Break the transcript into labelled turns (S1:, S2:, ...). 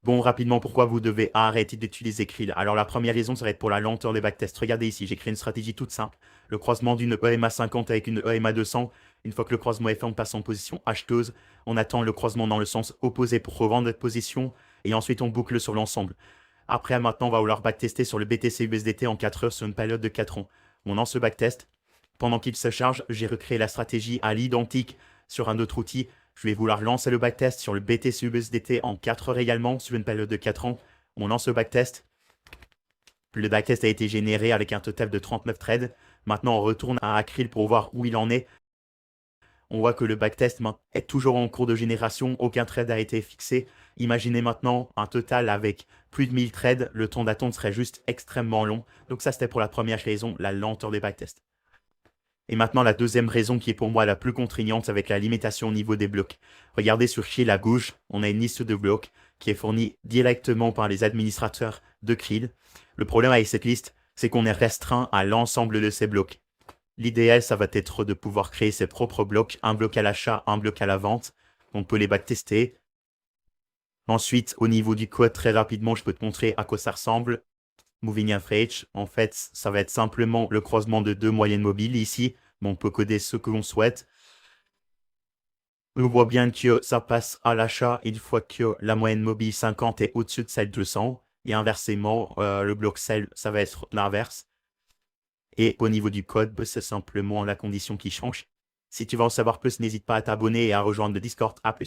S1: Bon, rapidement, pourquoi vous devez arrêter d'utiliser Krill? Alors, la première raison, ça va être pour la lenteur des backtests. Regardez ici, j'ai créé une stratégie toute simple. Le croisement d'une EMA 50 avec une EMA 200. Une fois que le croisement est fait, on passe en position acheteuse. On attend le croisement dans le sens opposé pour revendre notre position. Et ensuite, on boucle sur l'ensemble. Après, maintenant, on va vouloir backtester sur le BTC USDT en 4 heures sur une période de 4 ans. On lance ce backtest. Pendant qu'il se charge, j'ai recréé la stratégie à l'identique sur un autre outil. Je vais vouloir lancer le backtest sur le BTC USDT en 4 heures également, sur une période de 4 ans. On lance le backtest. Le backtest a été généré avec un total de 39 trades. Maintenant, on retourne à Akrill pour voir où il en est. On voit que le backtest est toujours en cours de génération. Aucun trade n'a été fixé. Imaginez maintenant un total avec plus de 1000 trades. Le temps d'attente serait juste extrêmement long. Donc ça, c'était pour la première raison, la lenteur des backtests. Et maintenant, la deuxième raison qui est pour moi la plus contraignante avec la limitation au niveau des blocs. Regardez sur Krill à gauche, on a une liste de blocs qui est fournie directement par les administrateurs de Krill. Le problème avec cette liste, c'est qu'on est restreint à l'ensemble de ces blocs. L'idéal, ça va être de pouvoir créer ses propres blocs, un bloc à l'achat, un bloc à la vente. On peut les backtester. Ensuite, au niveau du code, très rapidement, je peux te montrer à quoi ça ressemble. Moving Average, en fait, ça va être simplement le croisement de deux moyennes mobiles ici. Mais on peut coder ce que l'on souhaite. On voit bien que ça passe à l'achat une fois que la moyenne mobile 50 est au-dessus de celle 200. Et inversement, le bloc sell, ça va être l'inverse. Et au niveau du code, c'est simplement la condition qui change. Si tu veux en savoir plus, n'hésite pas à t'abonner et à rejoindre le Discord. À plus.